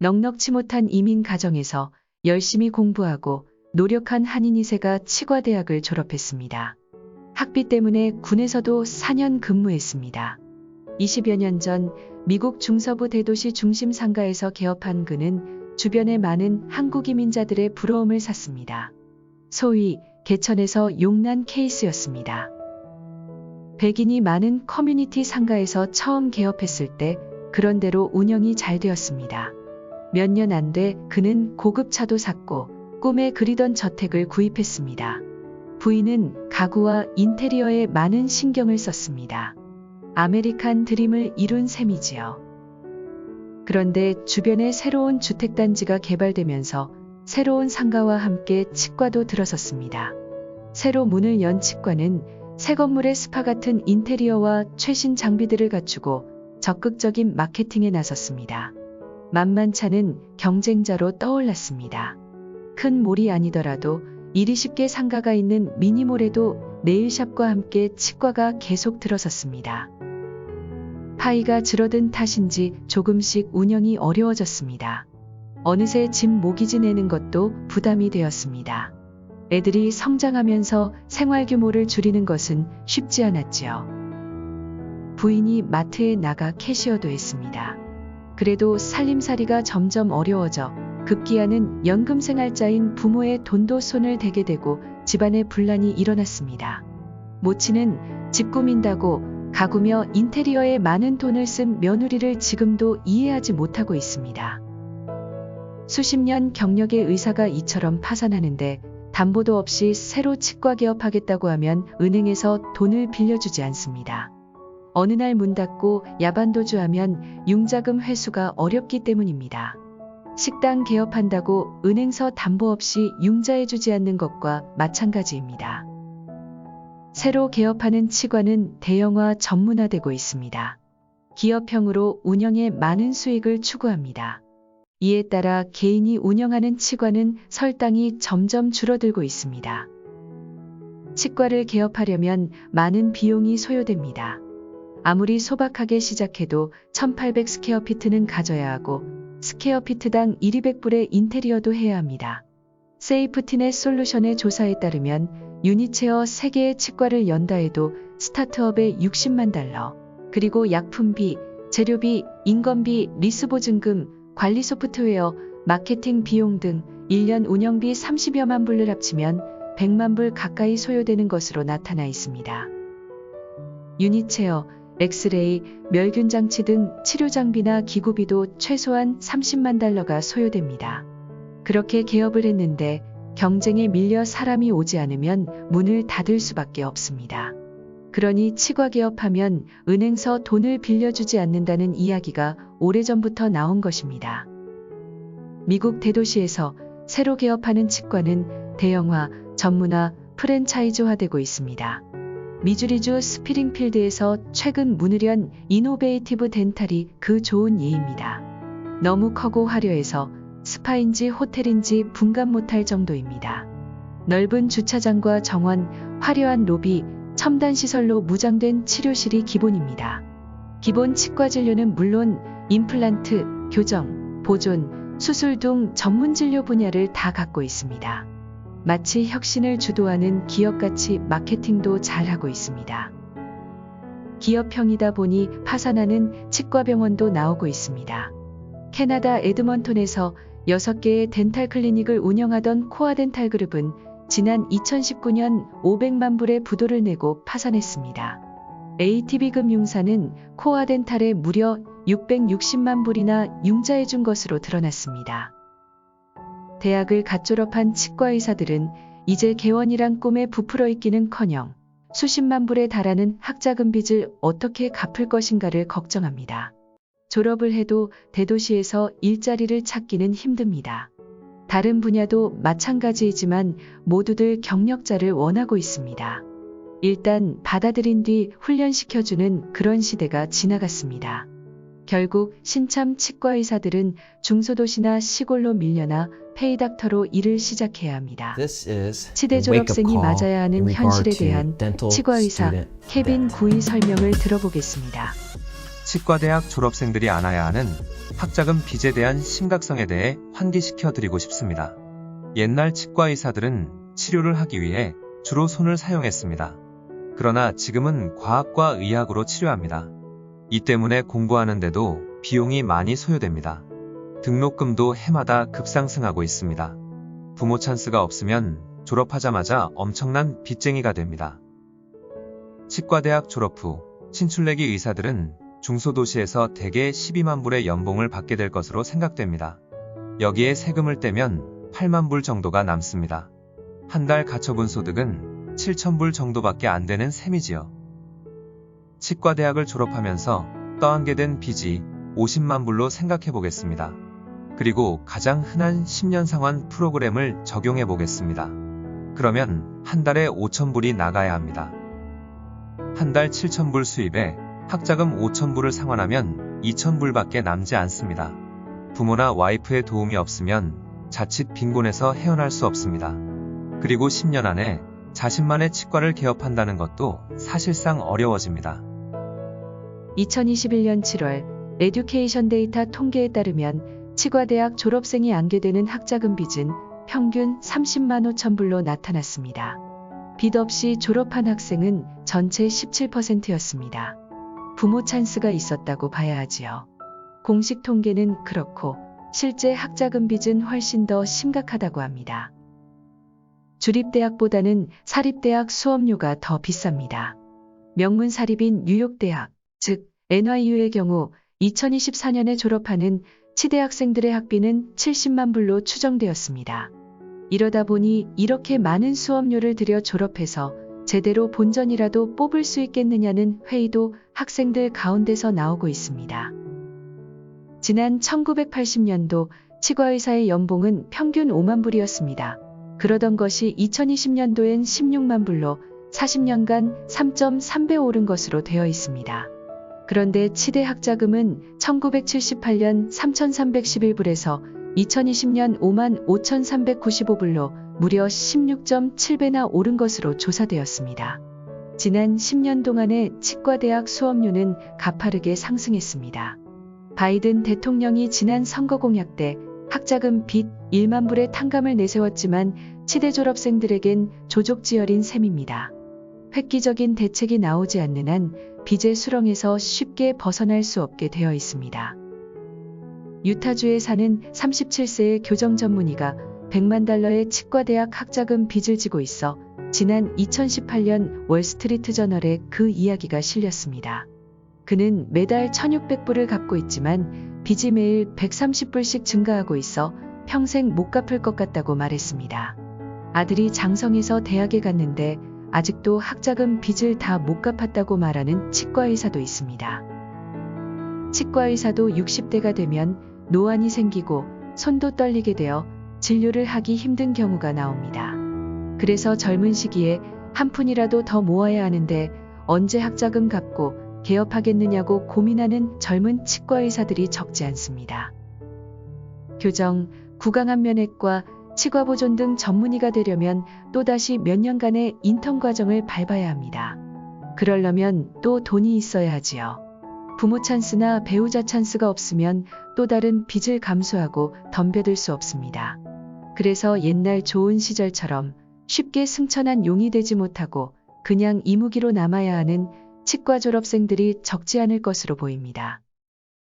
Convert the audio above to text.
넉넉지 못한 이민 가정에서 열심히 공부하고 노력한 한인 2세가 치과대학을 졸업했습니다. 학비 때문에 군에서도 4년 근무했습니다. 20여 년 전 미국 중서부 대도시 중심 상가에서 개업한 그는 주변의 많은 한국 이민자들의 부러움을 샀습니다. 소위 개천에서 용난 케이스였습니다. 백인이 많은 커뮤니티 상가에서 처음 개업했을 때 그런대로 운영이 잘 되었습니다. 몇 년 안 돼 그는 고급차도 샀고 꿈에 그리던 저택을 구입했습니다. 부인은 가구와 인테리어에 많은 신경을 썼습니다. 아메리칸 드림을 이룬 셈이지요. 그런데 주변에 새로운 주택단지가 개발되면서 새로운 상가와 함께 치과도 들어섰습니다. 새로 문을 연 치과는 새 건물의 스파 같은 인테리어와 최신 장비들을 갖추고 적극적인 마케팅에 나섰습니다. 만만찮은 경쟁자로 떠올랐습니다. 큰 몰이 아니더라도 일이 쉽게 상가가 있는 미니몰에도 네일샵과 함께 치과가 계속 들어섰습니다. 파이가 줄어든 탓인지 조금씩 운영이 어려워졌습니다. 어느새 집 모기지 내는 것도 부담이 되었습니다. 애들이 성장하면서 생활 규모를 줄이는 것은 쉽지 않았지요. 부인이 마트에 나가 캐시어도 했습니다. 그래도 살림살이가 점점 어려워져 급기야는 연금생활자인 부모의 돈도 손을 대게 되고 집안에 분란이 일어났습니다. 모친은 집 꾸민다고 가구며 인테리어에 많은 돈을 쓴 며느리를 지금도 이해하지 못하고 있습니다. 수십 년 경력의 의사가 이처럼 파산하는데 담보도 없이 새로 치과 개업하겠다고 하면 은행에서 돈을 빌려주지 않습니다. 어느 날 문 닫고 야반도주하면 융자금 회수가 어렵기 때문입니다. 식당 개업한다고 은행서 담보 없이 융자해주지 않는 것과 마찬가지입니다. 새로 개업하는 치과는 대형화 전문화되고 있습니다. 기업형으로 운영에 많은 수익을 추구합니다. 이에 따라 개인이 운영하는 치과는 설당이 점점 줄어들고 있습니다. 치과를 개업하려면 많은 비용이 소요됩니다. 아무리 소박하게 시작해도 1800 스퀘어피트는 가져야 하고 스퀘어피트당 1,200불의 인테리어도 해야 합니다. 세이프티넷 솔루션의 조사에 따르면 유니체어 3개의 치과를 연다 해도 스타트업에 60만 달러, 그리고 약품비, 재료비, 인건비, 리스 보증금, 관리 소프트웨어, 마케팅 비용 등 1년 운영비 30여만 불을 합치면 100만 불 가까이 소요되는 것으로 나타나 있습니다. 유니체어, 엑스레이, 멸균 장치 등 치료 장비나 기구비도 최소한 30만 달러가 소요됩니다. 그렇게 개업을 했는데 경쟁에 밀려 사람이 오지 않으면 문을 닫을 수밖에 없습니다. 그러니 치과 개업하면 은행서 돈을 빌려주지 않는다는 이야기가 오래전부터 나온 것입니다. 미국 대도시에서 새로 개업하는 치과는 대형화, 전문화, 프랜차이즈화되고 있습니다. 미주리주 스프링필드에서 최근 문을 연 이노베이티브 덴탈이 그 좋은 예입니다. 너무 커고 화려해서 스파인지 호텔인지 분간 못할 정도입니다. 넓은 주차장과 정원, 화려한 로비, 첨단 시설로 무장된 치료실이 기본입니다. 기본 치과 진료는 물론 임플란트, 교정, 보존, 수술 등 전문 진료 분야를 다 갖고 있습니다. 마치 혁신을 주도하는 기업같이 마케팅도 잘하고 있습니다. 기업형이다 보니 파산하는 치과병원도 나오고 있습니다. 캐나다 에드먼톤에서 6개의 덴탈 클리닉을 운영하던 코아덴탈 그룹은 지난 2019년 500만 불의 부도를 내고 파산했습니다. ATB금융사는 코아덴탈에 무려 660만 불이나 융자해준 것으로 드러났습니다. 대학을 갓 졸업한 치과 의사들은 이제 개원이란 꿈에 부풀어 있기는커녕 수십만 불에 달하는 학자금 빚을 어떻게 갚을 것인가를 걱정합니다. 졸업을 해도 대도시에서 일자리를 찾기는 힘듭니다. 다른 분야도 마찬가지이지만 모두들 경력자를 원하고 있습니다. 일단 받아들인 뒤 훈련시켜주는 그런 시대가 지나갔습니다. 결국 신참 치과 의사들은 중소도시나 시골로 밀려나 페이닥터로 일을 시작해야 합니다. 치대 졸업생이 맞아야 하는 현실에 대한 치과 의사 케빈 구이 설명을 들어보겠습니다. 치과대학 졸업생들이 안아야 하는 학자금 빚에 대한 심각성에 대해 환기시켜 드리고 싶습니다. 옛날 치과 의사들은 치료를 하기 위해 주로 손을 사용했습니다. 그러나 지금은 과학과 의학으로 치료합니다. 이 때문에 공부하는데도 비용이 많이 소요됩니다. 등록금도 해마다 급상승하고 있습니다. 부모 찬스가 없으면 졸업하자마자 엄청난 빚쟁이가 됩니다. 치과대학 졸업 후 신출내기 의사들은 중소도시에서 대개 12만 불의 연봉을 받게 될 것으로 생각됩니다. 여기에 세금을 떼면 8만 불 정도가 남습니다. 한 달 가처분 소득은 7천 불 정도밖에 안 되는 셈이지요. 치과대학을 졸업하면서 떠안게 된 빚이 50만 불로 생각해 보겠습니다. 그리고 가장 흔한 10년 상환 프로그램을 적용해 보겠습니다. 그러면 한 달에 5천 불이 나가야 합니다. 한 달 7천 불 수입에 학자금 5천 불을 상환하면 2천 불밖에 남지 않습니다. 부모나 와이프의 도움이 없으면 자칫 빈곤에서 헤어날 수 없습니다. 그리고 10년 안에 자신만의 치과를 개업한다는 것도 사실상 어려워집니다. 2021년 7월 에듀케이션 데이터 통계에 따르면 치과대학 졸업생이 안게 되는 학자금 빚은 평균 30만 5천 불로 나타났습니다. 빚 없이 졸업한 학생은 전체 17%였습니다. 부모 찬스가 있었다고 봐야 하지요. 공식 통계는 그렇고 실제 학자금 빚은 훨씬 더 심각하다고 합니다. 주립대학보다는 사립대학 수업료가 더 비쌉니다. 명문 사립인 뉴욕대학, 즉 NYU의 경우 2024년에 졸업하는 치대 학생들의 학비는 70만 불로 추정되었습니다. 이러다 보니 이렇게 많은 수업료를 들여 졸업해서 제대로 본전이라도 뽑을 수 있겠느냐는 회의도 학생들 가운데서 나오고 있습니다. 지난 1980년도 치과의사의 연봉은 평균 5만 불이었습니다. 그러던 것이 2020년도엔 16만 불로 40년간 3.3배 오른 것으로 되어 있습니다. 그런데 치대 학자금은 1978년 3,311불에서 2020년 5만 5,395불로 무려 16.7배나 오른 것으로 조사되었습니다. 지난 10년 동안의 치과대학 수업료는 가파르게 상승했습니다. 바이든 대통령이 지난 선거 공약 때 학자금 빚 1만 불의 탕감을 내세웠지만 치대 졸업생들에겐 조족지혈인 셈입니다. 획기적인 대책이 나오지 않는 한 빚의 수렁에서 쉽게 벗어날 수 없게 되어 있습니다. 유타주에 사는 37세의 교정 전문의가 100만 달러의 치과대학 학자금 빚을 지고 있어 지난 2018년 월스트리트 저널에 그 이야기가 실렸습니다. 그는 매달 1,600불을 갚고 있지만 빚이 매일 130불씩 증가하고 있어 평생 못 갚을 것 같다고 말했습니다. 아들이 장성에서 대학에 갔는데 아직도 학자금 빚을 다 못 갚았다고 말하는 치과의사도 있습니다. 치과의사도 60대가 되면 노안이 생기고 손도 떨리게 되어 진료를 하기 힘든 경우가 나옵니다. 그래서 젊은 시기에 한 푼이라도 더 모아야 하는데 언제 학자금 갚고 개업하겠느냐고 고민하는 젊은 치과의사들이 적지 않습니다. 교정, 구강안면외과, 치과보존 등 전문의가 되려면 또다시 몇 년간의 인턴 과정을 밟아야 합니다. 그러려면 또 돈이 있어야 하지요. 부모 찬스나 배우자 찬스가 없으면 또 다른 빚을 감수하고 덤벼들 수 없습니다. 그래서 옛날 좋은 시절처럼 쉽게 승천한 용이 되지 못하고 그냥 이무기로 남아야 하는 치과 졸업생들이 적지 않을 것으로 보입니다.